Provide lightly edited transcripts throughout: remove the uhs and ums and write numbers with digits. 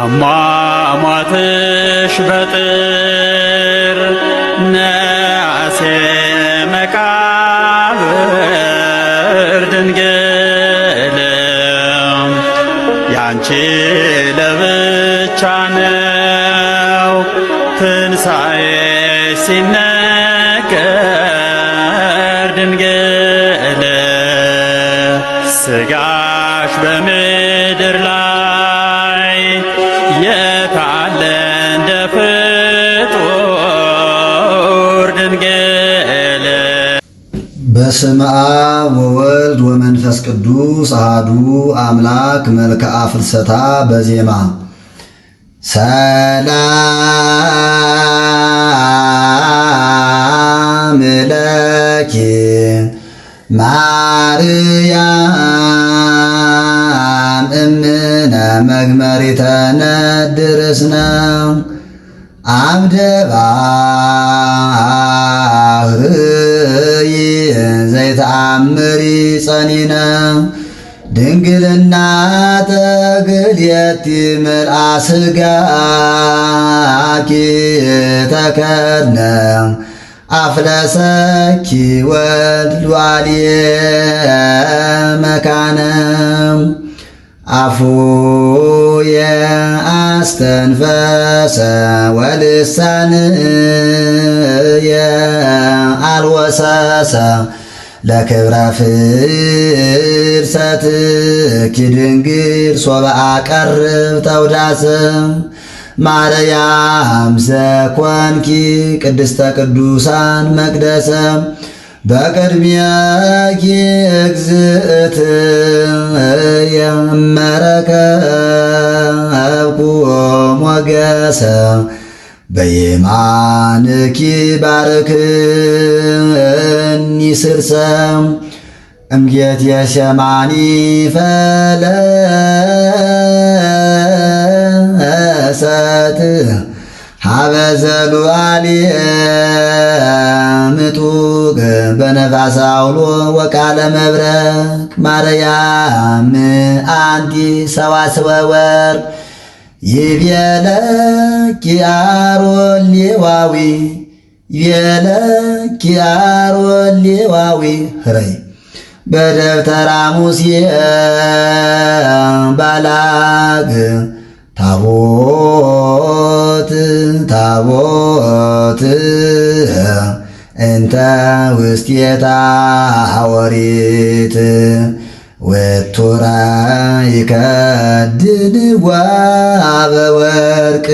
አሟሟትሽ በጥር ነአሴ መቃብር ድንግል ያንቺ ለብቻ ነው ትንሣኤ ሲነገር ድንግል ሥጋሽ በምድር ላይ የታለ እንደ ፍጡር ድንግል። በስመ አብ ወወልድ ወመንፈስ ቅዱስ አሐዱ አምላክ መልክዓ ፍልሰታ በዜማ ሰላም ለኪ ማርያም እምነ መግመሪተ ነድርስነ አምደ ባህርይ ዘይተአምሪ ጸኒነ ድንግልና ተግልየቲ ምልአ ሥጋኪ ተከድነ አፍለሰኪ ወልድ ዋልየ መካነ አፉየ አስተንፈሰ ወልሳንየ አልወሰሰ ለክብረ ፍልሰትኪ ድንግል ሶበ አቀርብ ተውዳሰ ማርያም ዘኮንኪ ቅድስተ ቅዱሳን መቅደሰ በቅድሚያኪ እግዝእትየ እመረከብኩ ሞገሰ በየማንኪ ባርክኒ ስርሰ እምጌት የሸማኒ ፈለሰት ሀበዘሉ አልየ ምጡቅ በነፋስ አውሎ ወቃለ መብረቅ ማርያም አንቲ ሰዋስወ ወርቅ ይቤለኪ አሮን ሌዋዊ ይቤለኪ አሮን ሌዋዊ ህረይ በደብተራ ሙሴ ባላግ ታቦት ታቦት እንተ ውስቴታ ሐወሪት ወቱራ ይከድንዋ በወርቅ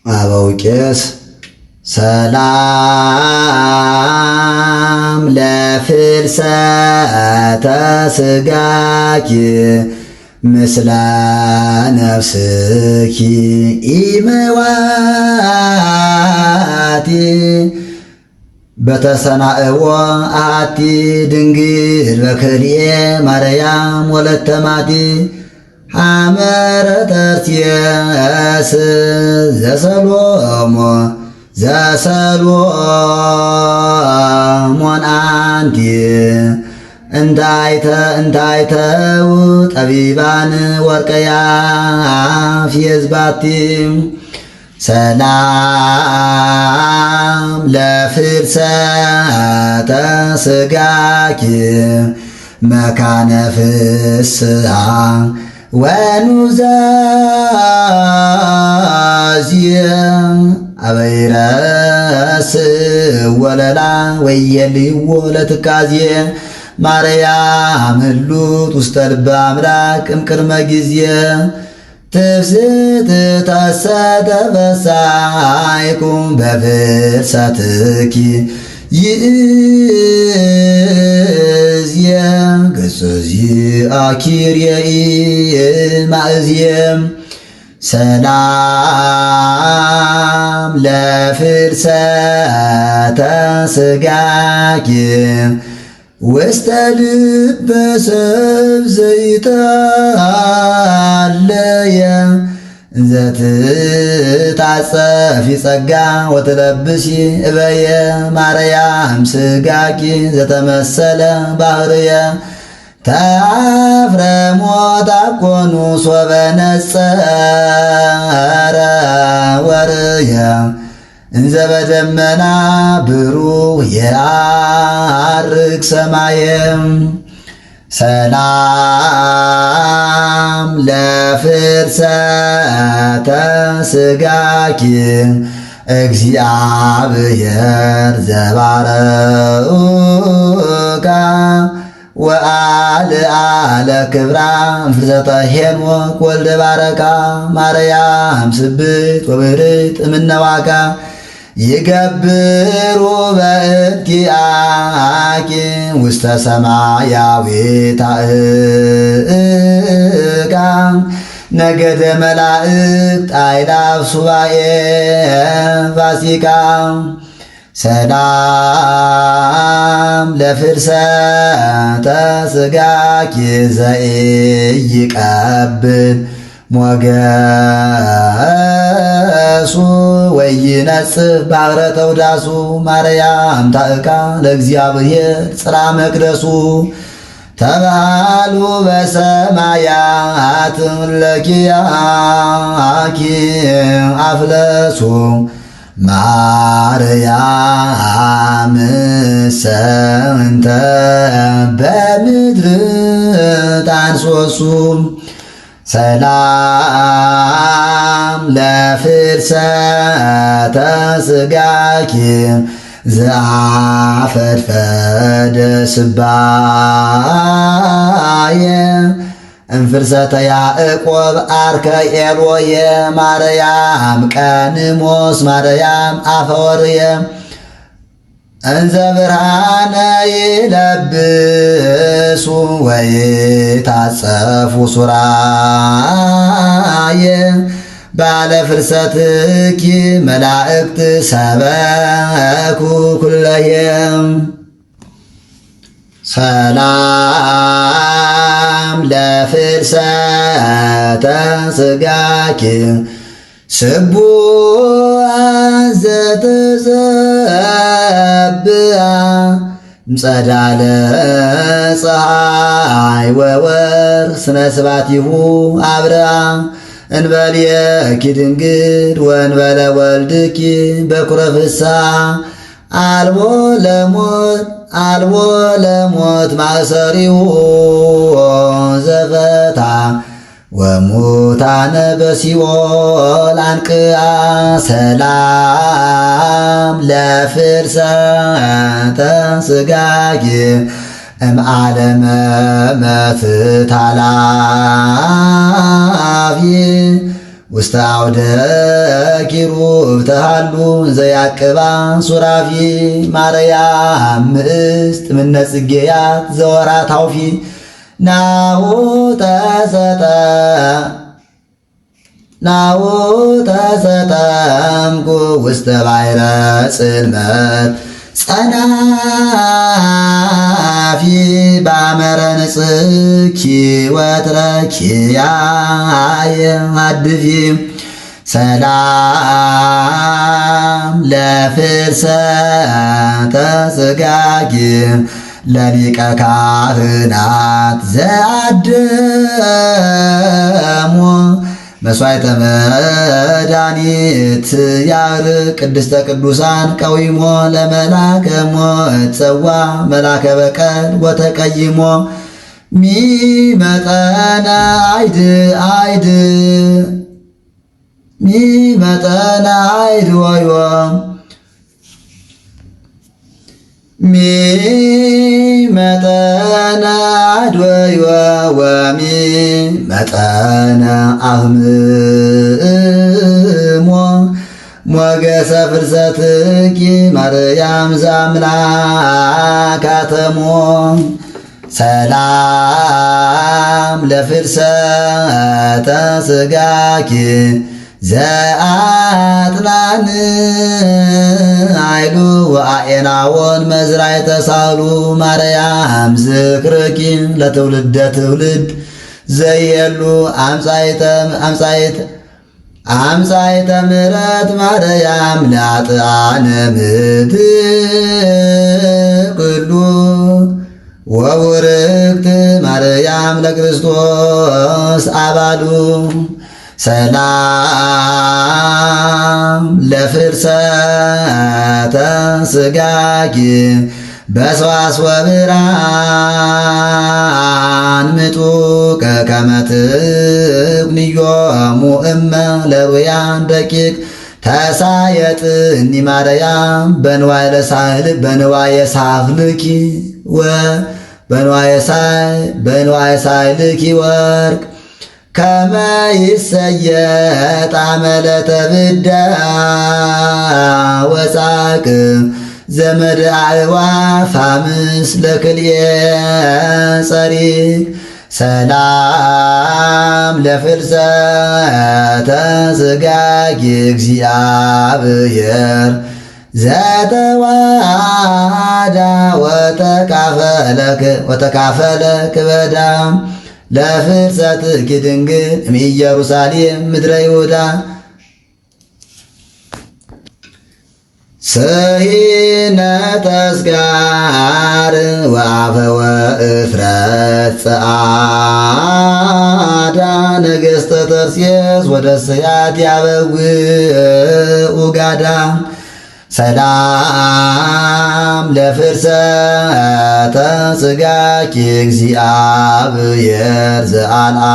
አበው ቄስ ሰላም ለፍልሰተ ሥጋኪ ምስለ ነፍስኪ ኢመዋቲ በተሰናእዎ አቲ ድንግል በክልኤ ማርያም ወለተ ማቲ ሐመረ ተርትየስ ዘሰሎሞን አንቲ እንዳይተው ጠቢባን ወርቀያፍ የዝባቲ ሰላም ለፍልሰተ ሥጋኪ መካነ ፍስሐ ወኑዛዝየ አበይረስ ወለላ ወየልይዎ ለትካዝየ ማርያም ህሉት ውስተ ልበ አምላክ እምቅድመ ጊዜ ትፍስት ተሰተፈሳይኩም በፍልሰትኪ ይእዝየ ገጾዚአኪ ርየኢ ማእዝየ ሰላም ለፍልሰተ ሥጋኪ ውስተ ልበ ሰብ ዘይተአለየ ዘትታጸፊ ጸጋ ወትለብሲ እበየ ማርያም ሥጋኪ ዘተመሰለ ባህርየ ተአፍረ ሞት አኮኑ ሶበ ነጸረ ወርየ እንዘ በደመና ብሩህ የዐርግ ሰማየም ሰላም ለፍልሰተ ሥጋኪ እግዚአብሔር ዘባረካ ወአልዓለ ክብራ ፍልሰተ ሄኖክ ወልደ ባረካ ማርያም ስብሕት ወብርህት እምነዋካ ይገብሩ በእንቲአኪ ውስተ ሰማያዊት አእጋ ነገደ መላእክት አእላፍ ሱባኤ ፋሲካ ሰላም ለፍልሰተ ሥጋኪ ዘኢይቀብል ሞገሱ ወይነጽፍ ባሕረ ተውዳሱ ማርያም ታእካ ለእግዚአብሔር ጽራ መቅደሱ ተባሉ በሰማያት ለኪያኪ አፍለሱ ማርያም ሰንተ በምድር ታንሶሱ ሰላም ለፍልሰተ ሥጋኪ ዘአፈድፈደ ስባየ እንፍልሰተ ያዕቆብ አርከ ኤሎየ ማርያም ቀንሞስ ማርያም አፈወርየ እንዘ ብርሃነ ይለብሱ ወይታጸፉ ሱራየ ባለ ፍልሰትኪ መላእክት ሰበኩ ኩለየም ሰላም ለፍልሰተ ሥጋኪ ስቡሐ ዘተዘብአ እምጸዳለ ፀሐይ ወወርኅ ስነ ስባቲሁ አብርሃ እንበልየኪ ድንግል ወእንበለ ወልድኪ በኩረ ፍስሐ አልቦ ለሞት ማእሰሪሁ ዘፈታ ወሙታነ በሲኦል አንቅአ ሰላም ለፍልሰተ ሥጋኪ እምዓለመ መፍታላፊ ውስተ አውደ ኪሩብ ተሃሉ ዘያቅባ ሱራፊ ማርያም ምእስት እምነ ጽጌያት ዘወራ ታውፊ ናሁ ተሰጠምኩ ውስተ ባሕረ ጽልመት ጸናፊ ባመረ ንጽኪ ወትረኪያየ አድፊ ሰላም ለፍልሰተ ሥጋኪ ለሊቀ ካህናት ዘአደሞ መሥዋዕተ መድኃኒት ያርቅ ቅድስተ ቅዱሳን ቀዊሞ ለመላከ ሞት ጸዋ መላከ በቀል ወተቀይሞ ሚመጠነ አይድ ወዮ ሚመጠነ አድወዮ ወሚመጠነ አህምሞ ሞገሰ ፍልሰትኪ ማርያም ዘአምላካተሞ ሰላም ለፍልሰተ ሥጋኪ ዘአጥናን አይሉ ወአኤናወን መዝራዕተ ሳህሉ ማርያም ዝክርኪ ለትውልደ ትውልድ ዘየሉ አምጻይተ ምሕረት ማርያም ለአጥአነ ምድር ኩሉ ወውርክት ማርያም ለክርስቶስ አባሉ ሰላም ለፍልሰተ ሥጋኪ በሰዋስወ ብርሃን ምጡቅ ከመ ትኩንዮሙ እመ ለሩያን ደቂቅ ተሳየጥኒ ማርያም በንዋየ ሳህልኪ በንዋየ ሳህልኪ ወርቅ ከመ ይሰየጥ አመለተ ብዳ ወጻቅ ዘመድ አዕዋፍ ምስለ ክልኤ ጸሪቅ ሰላም ለፍልሰተ ሥጋኪ እግዚአብሔር ዘተዋዳ ወተካፈለ ክበዳ ለፍልሰትኪ ድንግል እምኢየሩሳሌም ምድረ ይሁዳ ስሂነ ተስጋር ወአፈወ እፍረት ጸዓዳ ነገሥተ ተርሴስ ወደስያት ያበውኡ ጋዳ ሰላም ለፍልሰተ ሥጋኪ እግዚአብሔር ዘአልዓልዎ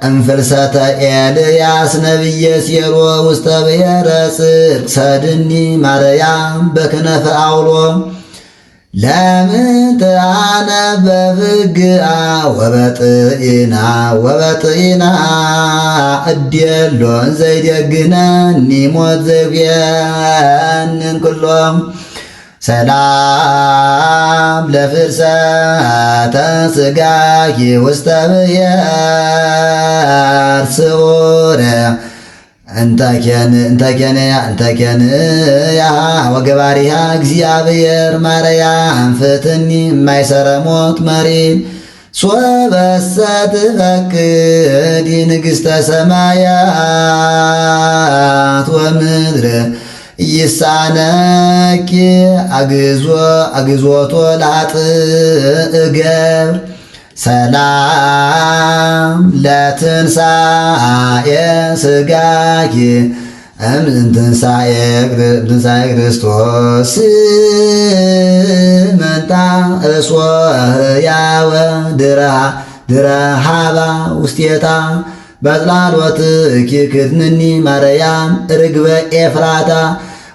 እምፍልሰተ ኤልያስ ነቢየ ሴሎ ውስተ ብሔረ ጽድቅ ሰድኒ ማርያም በክነፈ አውሎ ለምንት አነ በፍግአ ወበጥኢና እድየሎን ዘይደግነኒ ሞት ዘይኩየንን ኩሎም ሰላም ለፍልሰተ ሥጋኪ ውስተ ብሔር ስዑር እንተኬንያ ወገባሪሃ እግዚአብሔር ማርያም ፍትኒ የማይሰረ ሞት መሪን ሶበሰ ትፈቅዲ ንግሥተ ሰማያት ወምድር ይሳነኪ አግዞቶ ላጥእ ገብር ሰላም ለትንሣኤ ሥጋኪ እምትንሣኤ ክርስቶስ መንታ እሶህያወ ድረሃባ ውስቴታ በጽላሎትኪ ክድንኒ ማርያም ርግበ ኤፍራታ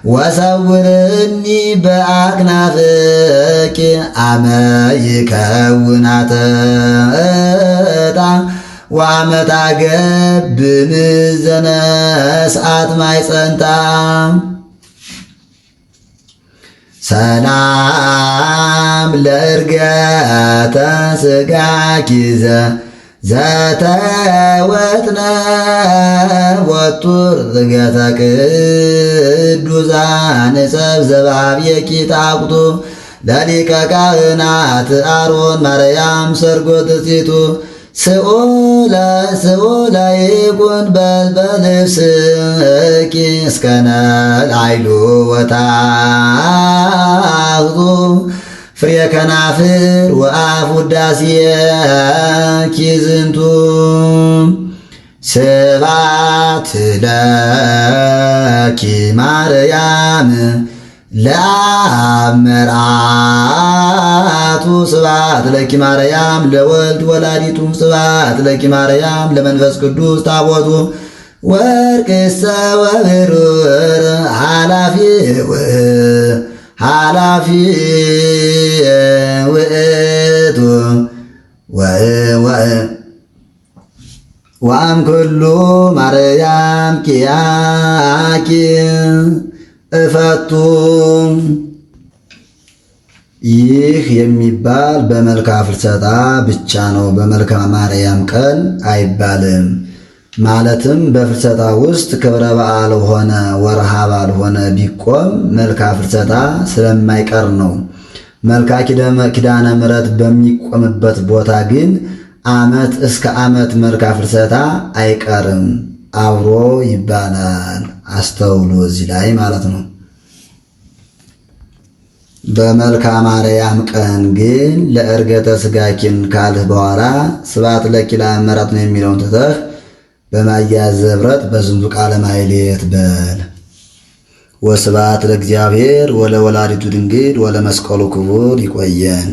ወሰውርኒ በአክናፍኪ አመ ይከውናተ ዕጣ ወአመታ ገብን ዘነስአት ማይጸንታ ሰላም ለእርገተ ሥጋኪ ዘተወትነ ወጡር ዝገተ ቅዱሳን ጸብ ዘባብየኪ ጣቁቱ ለሊቀ ካህናት አሮን ማርያም ሰርጎ ትጽቱ ስኡለ ይኩን በልብስኪ እስከነ ላይሉ ወታህቱ ፍሬ ከናፍር ወአፍ ውዳሴኪ ዝንቱ ስብሐት ለኪ ማርያም ለአብ መርዓቱ ስብሐት ለኪ ማርያም ለወልድ ወላዲቱ ስብሐት ለኪ ማርያም ለመንፈስ ቅዱስ ታቦቱ ወርቅሰ ወብሩር ኃላፊ ውእቱ ወአም ኩሉ ማርያም ኪያኪ እፈቱ። ይህ የሚባል በመልክአ ፍልሰታ ብቻ ነው። በመልክአ ማርያም ቀን አይባልም። ማለትም በፍልሰታ ውስጥ ክብረ በዓል ሆነ ወርሃ በዓል ሆነ ቢቆም መልክአ ፍልሰታ ስለማይቀር ነው። መልክአ ኪዳነ ምሕረት በሚቆምበት ቦታ ግን ዓመት እስከ ዓመት መልክአ ፍልሰታ አይቀርም፣ አብሮ ይባላል። አስተውሉ እዚህ ላይ ማለት ነው። በመልካ ማርያም ቀን ግን ለዕርገተ ሥጋኪን ካልህ በኋላ ስብሐት ለኪ ለአመራት ነው የሚለውን ትተህ በማያዝ ዘብረጥ በዝንቱ ቃለ ማሕሌት በል። ወስብሐት ለእግዚአብሔር ወለወላዲቱ ድንግል ወለመስቀሉ ክቡር። ይቆየን።